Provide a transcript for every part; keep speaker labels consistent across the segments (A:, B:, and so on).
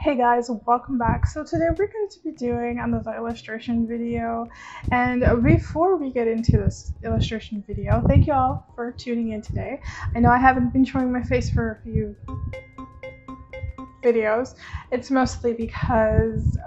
A: Hey guys, welcome back. So today we're going to be doing another illustration video, and before we get into this illustration video, thank you all for tuning in today. I know I haven't been showing my face for a few videos. It's mostly because,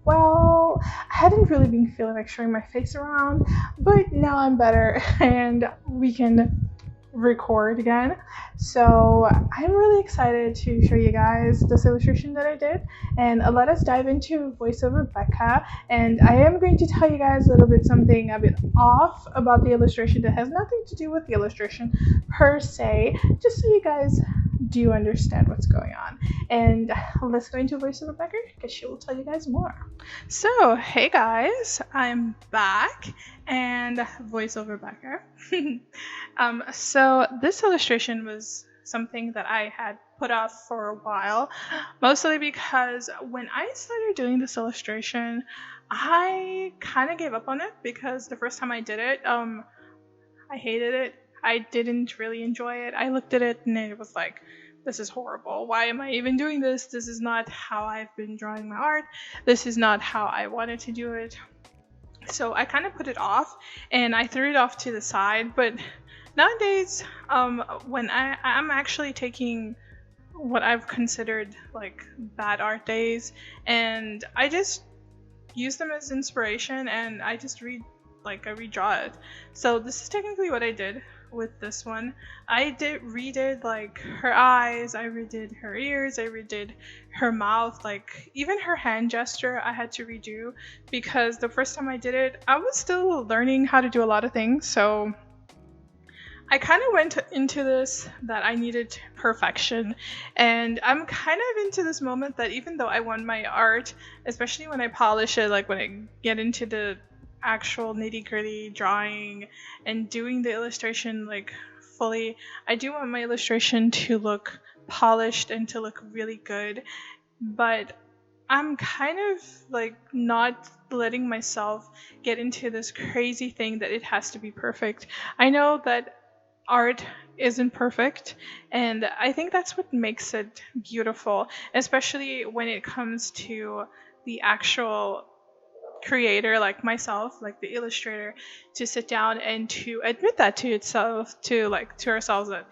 A: well, I hadn't really been feeling like showing my face around, but now I'm better and we can record again. So I'm really excited to show you guys this illustration that I did, and let us dive into voiceover Becca. And I am going to tell you guys a little bit something a bit off about the illustration that has nothing to do with the illustration per se, just so you guys do understand what's going on. And let's go into voiceover Becca because she will tell you guys more. So hey guys, I'm back and voiceover Becca. So this illustration was something that I had put off for a while, mostly because when I started doing this illustration, I kind of gave up on it because the first time I did it, I hated it. I didn't really enjoy it. I looked at it and it was like, this is horrible. Why am I even doing this? This is not how I've been drawing my art. This is not how I wanted to do it. So I kind of put it off and I threw it off to the side. But nowadays, when I'm actually taking what I've considered like bad art days, and I just use them as inspiration, and I just redraw it. So this is technically what I did with this one. I redid like her eyes, I redid her ears, I redid her mouth, like even her hand gesture I had to redo because the first time I did it, I was still learning how to do a lot of things. So I kind of went into this that I needed perfection, and I'm kind of into this moment that even though I want my art, especially when I polish it, like when I get into the actual nitty-gritty drawing and doing the illustration like fully, I do want my illustration to look polished and to look really good, but I'm kind of like not letting myself get into this crazy thing that it has to be perfect. I know that art isn't perfect, and I think that's what makes it beautiful, especially when it comes to the actual creator like myself, like the illustrator, to sit down and to admit that to itself, to ourselves, that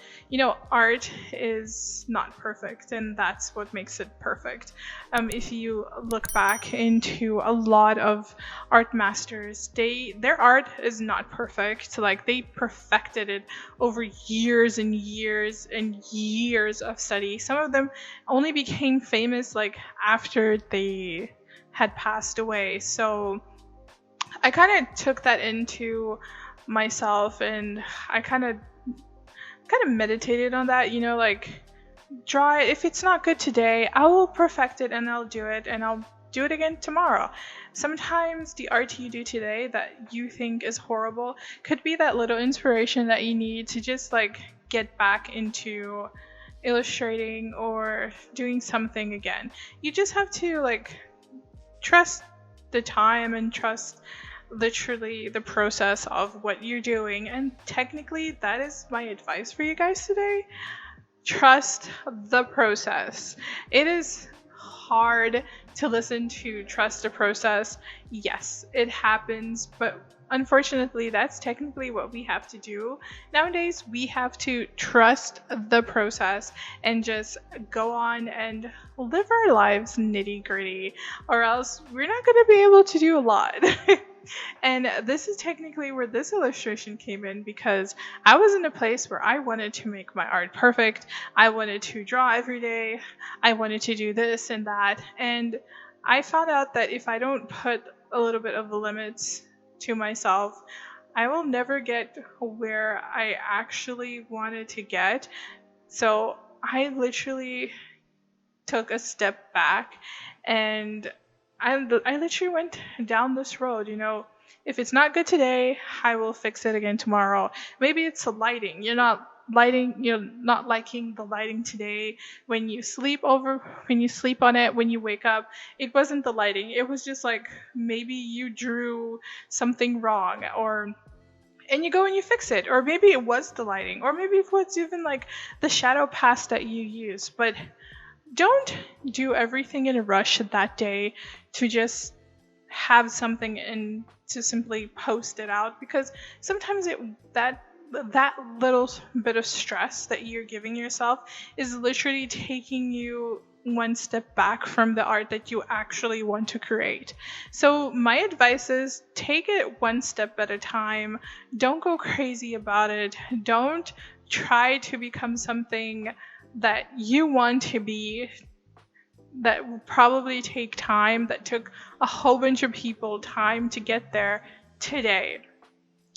A: art is not perfect, and that's what makes it perfect. If you look back into a lot of art masters, their art is not perfect. Like they perfected it over years and years and years of study. Some of them only became famous like after they had passed away. So I kind of took that into myself, and I kind of meditated on that, like draw it. If it's not good today, I will perfect it and I'll do it, and I'll do it again tomorrow. Sometimes the art you do today that you think is horrible could be that little inspiration that you need to just like get back into illustrating or doing something again. You just have to like trust the time and trust literally the process of what you're doing. And technically that is my advice for you guys today. Trust the process. It is hard to listen to trust the process. Yes, it happens, but unfortunately that's technically what we have to do nowadays. We have to trust the process and just go on and live our lives nitty gritty, or else we're not going to be able to do a lot. And this is technically where this illustration came in, because I was in a place where I wanted to make my art perfect. I wanted to draw every day. I wanted to do this and that. And I found out that if I don't put a little bit of limits to myself, I will never get where I actually wanted to get. So I literally took a step back, and I literally went down this road. If it's not good today, I will fix it again tomorrow. Maybe it's the lighting. You're not liking the lighting today. When you sleep on it, when you wake up, it wasn't the lighting. It was just like maybe you drew something wrong, and you go and you fix it. Or maybe it was the lighting, or maybe it was even like the shadow pass that you use. But don't do everything in a rush that day to just have something and to simply post it out, because sometimes that little bit of stress that you're giving yourself is literally taking you one step back from the art that you actually want to create. So my advice is take it one step at a time. Don't go crazy about it. Don't try to become something that you want to be, that will probably take time, that took a whole bunch of people time to get there today.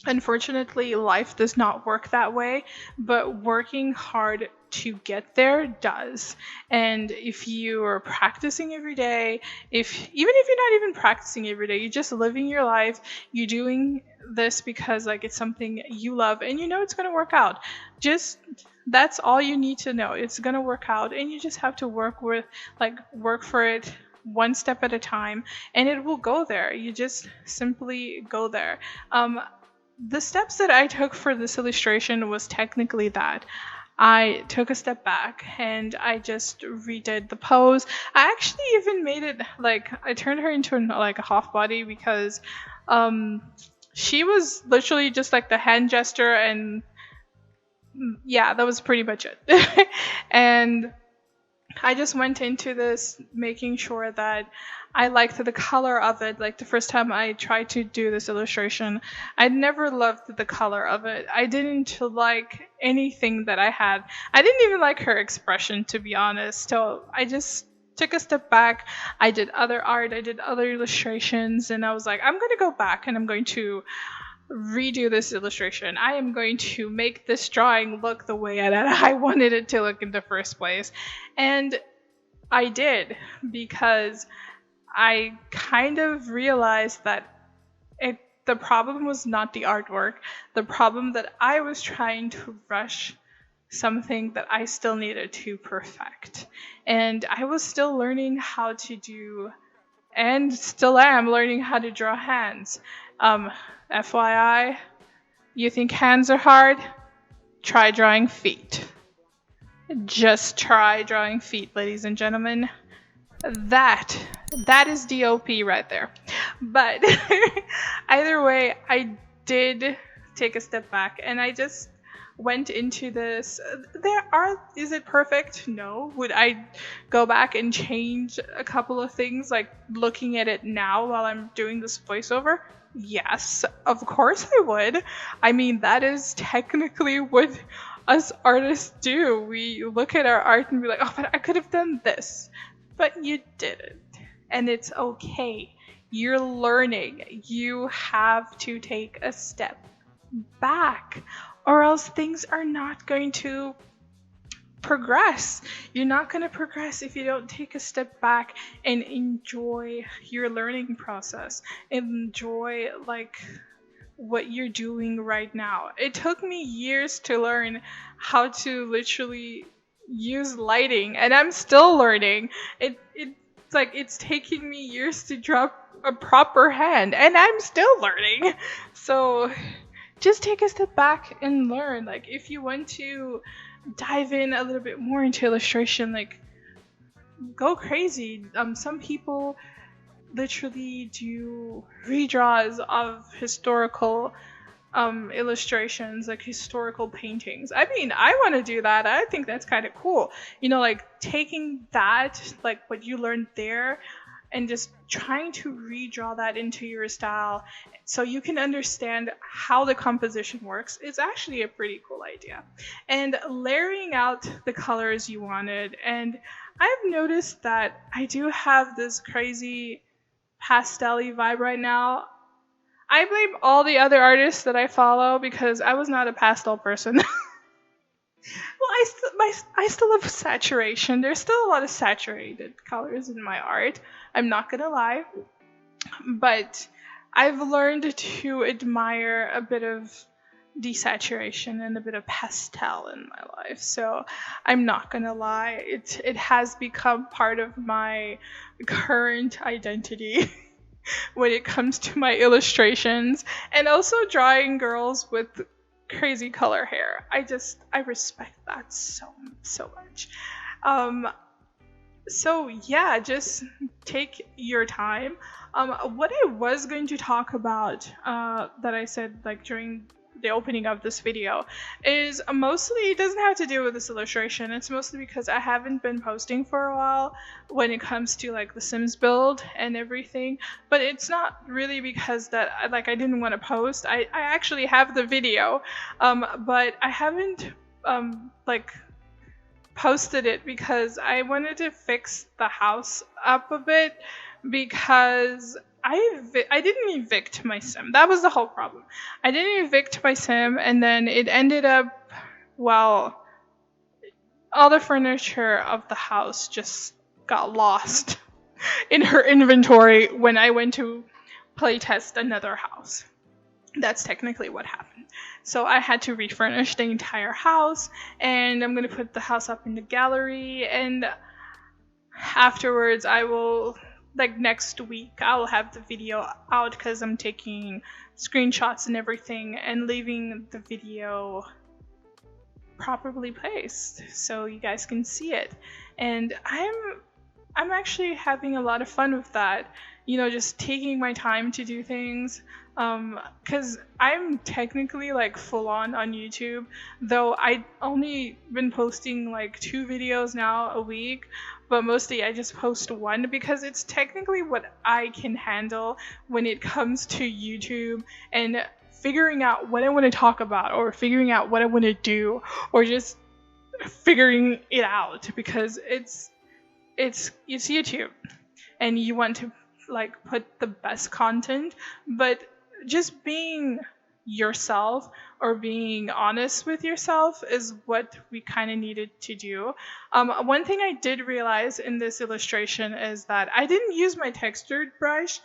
A: Unfortunately, life does not work that way, but working hard to get there does. And if you are practicing every day, even if you're not even practicing every day, you're just living your life, you're doing this because like it's something you love and you know it's going to work out. Just that's all you need to know. It's going to work out and you just have to work for it one step at a time and it will go there. You just simply go there. The steps that I took for this illustration was technically that. I took a step back and I just redid the pose. I actually even made it like I turned her into like a half body because she was literally just like the hand gesture and yeah, that was pretty much it. And I just went into this making sure that I liked the color of it. Like the first time I tried to do this illustration, I never loved the color of it. I didn't like anything that I had. I didn't even like her expression, to be honest. So I just took a step back. I did other art, I did other illustrations, and I was like, I'm going to go back and I'm going to redo this illustration. I am going to make this drawing look the way that I wanted it to look in the first place. And I did, because I kind of realized that the problem was not the artwork. The problem that I was trying to rush something that I still needed to perfect. And I was still learning how to do, and still am learning how to draw hands. FYI, you think hands are hard? Try drawing feet. Just try drawing feet, ladies and gentlemen. That is DOP right there. But either way, I did take a step back and I just went into this. Is it perfect? No. Would I go back and change a couple of things, like looking at it now while I'm doing this voiceover? Yes, of course I would. I mean, that is technically what us artists do. We look at our art and be like, oh, but I could have done this. But you didn't. And it's okay. You're learning. You have to take a step back, or else things are not going to progress. You're not going to progress if you don't take a step back and enjoy your learning process. Enjoy like what you're doing right now. It took me years to learn how to literally use lighting, and I'm still learning. It's taking me years to draw a proper hand, and I'm still learning. So just take a step back and learn. Like if you want to dive in a little bit more into illustration, like go crazy. Some people literally do redraws of historical illustrations, like historical paintings. I mean, I want to do that. I think that's kind of cool. You know, like taking that, like what you learned there, and just trying to redraw that into your style so you can understand how the composition works is actually a pretty cool idea. And layering out the colors you wanted. And I've noticed that I do have this crazy pastel-y vibe right now. I blame all the other artists that I follow because I was not a pastel person. Well, I still love saturation. There's still a lot of saturated colors in my art. I'm not gonna lie, but I've learned to admire a bit of desaturation and a bit of pastel in my life. So I'm not gonna lie, it has become part of my current identity when it comes to my illustrations, and also drawing girls with crazy color hair. I respect that so much. So yeah, just take your time. What I was going to talk about, that I said like during the opening of this video, is mostly, it doesn't have to do with this illustration. It's mostly because I haven't been posting for a while when it comes to like the Sims build and everything. But it's not really because that I didn't want to post. I actually have the video, but I haven't like posted it because I wanted to fix the house up a bit, because I didn't evict my sim. That was the whole problem. I didn't evict my sim, and then it ended up, well, all the furniture of the house just got lost in her inventory when I went to playtest another house. That's technically what happened. So I had to refurnish the entire house, and I'm going to put the house up in the gallery, and afterwards I will, like next week, I'll have the video out because I'm taking screenshots and everything and leaving the video properly placed so you guys can see it. And I'm actually having a lot of fun with that, just taking my time to do things, because I'm technically like full on YouTube, though I only been posting like 2 videos now a week, but mostly I just post one because it's technically what I can handle when it comes to YouTube and figuring out what I want to talk about, or figuring out what I want to do, or just figuring it out, because it's YouTube and you want to like put the best content, but just being yourself or being honest with yourself is what we kind of needed to do. One thing I did realize in this illustration is that I didn't use my textured brush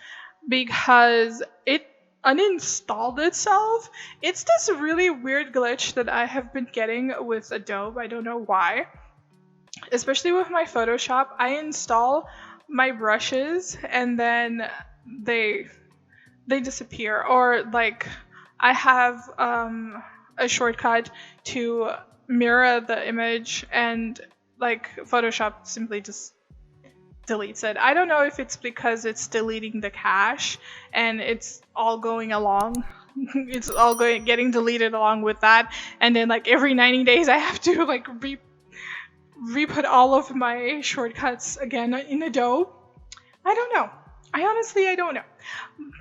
A: because it uninstalled itself. It's this really weird glitch that I have been getting with Adobe. I don't know why. Especially with my Photoshop, I install my brushes and then they disappear, or like I have a shortcut to mirror the image, and like Photoshop simply just deletes it. I don't know if it's because it's deleting the cache and it's all going along. It's all getting deleted along with that, and then like every 90 days I have to like re-put all of my shortcuts again in Adobe. I don't know. I don't know.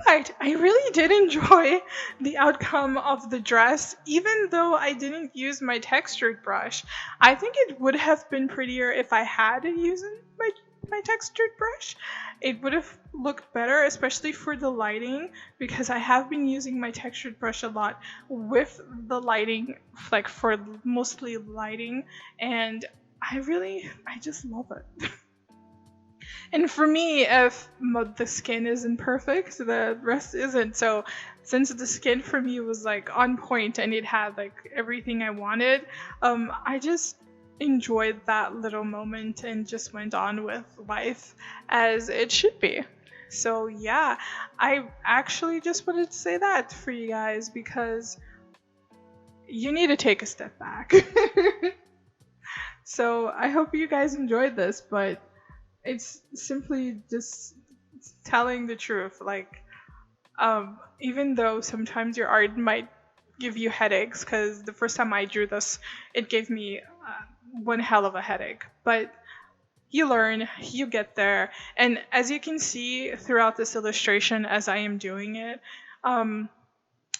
A: But I really did enjoy the outcome of the dress, even though I didn't use my textured brush. I think it would have been prettier if I had used my textured brush. It would have looked better, especially for the lighting, because I have been using my textured brush a lot with the lighting, like for mostly lighting, and I just love it. And for me, if the skin isn't perfect, the rest isn't. So since the skin for me was like on point and it had like everything I wanted, I just enjoyed that little moment and just went on with life as it should be. So yeah, I actually just wanted to say that for you guys, because you need to take a step back. So I hope you guys enjoyed this, but it's simply just telling the truth. Like, even though sometimes your art might give you headaches, because the first time I drew this, it gave me one hell of a headache. But you learn, you get there, and as you can see throughout this illustration, as I am doing it,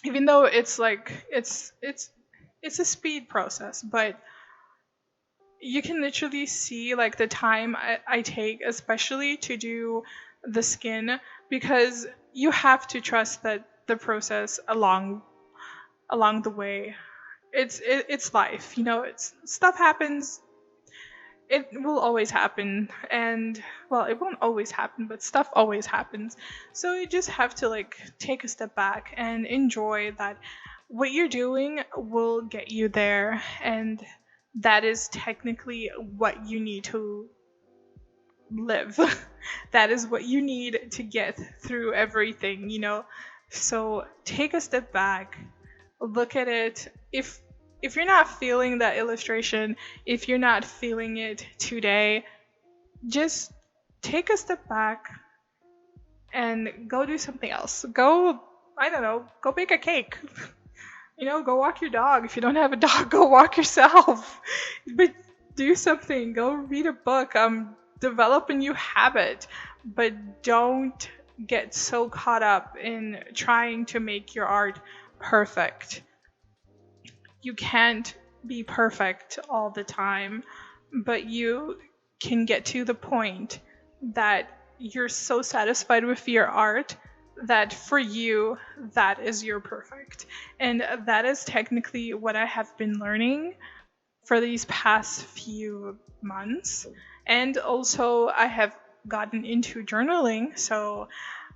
A: even though it's like it's a speed process, but you can literally see like the time I take, especially to do the skin, because you have to trust that the process along the way, it's life, it's stuff happens. It will always happen, and well, it won't always happen, but stuff always happens. So you just have to like take a step back and enjoy that what you're doing will get you there, and that is technically what you need to live. That is what you need to get through everything, So take a step back, look at it. If you're not feeling that illustration, if you're not feeling it today, just take a step back and go do something else. Go, I don't know, go bake a cake. Go walk your dog. If you don't have a dog, go walk yourself. But do something. Go read a book. Develop a new habit. But don't get so caught up in trying to make your art perfect. You can't be perfect all the time, but you can get to the point that you're so satisfied with your art that for you, that is your perfect. And that is technically what I have been learning for these past few months. And also, I have gotten into journaling, so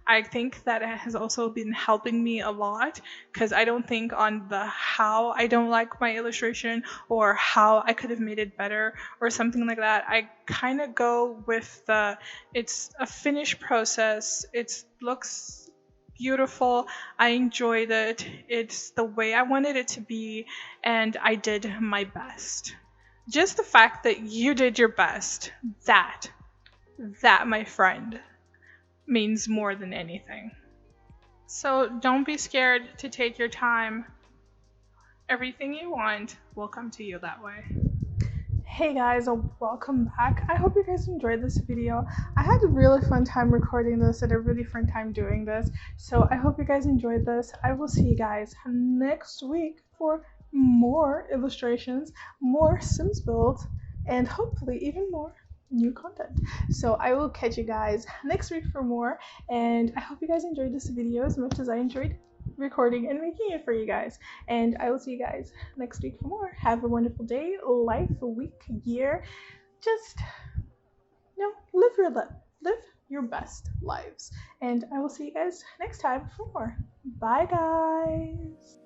A: I think that it has also been helping me a lot because I don't think on the how I don't like my illustration or how I could have made it better or something like that. I kind of go with the it's a finished process. It looks beautiful. I enjoyed it. It's the way I wanted it to be, and I did my best. Just the fact that you did your best, that, my friend, means more than anything. So don't be scared to take your time. Everything you want will come to you that way. Hey guys, welcome back. I hope you guys enjoyed this video. I had a really fun time recording this and a really fun time doing this. So I hope you guys enjoyed this. I will see you guys next week for more illustrations, more Sims builds, and hopefully even more new content. So I will catch you guys next week for more, and I hope you guys enjoyed this video as much as I enjoyed recording and making it for you guys. And I will see you guys next week for more. Have a wonderful day, life, week, year. Just live your best lives. And I will see you guys next time for more. Bye guys.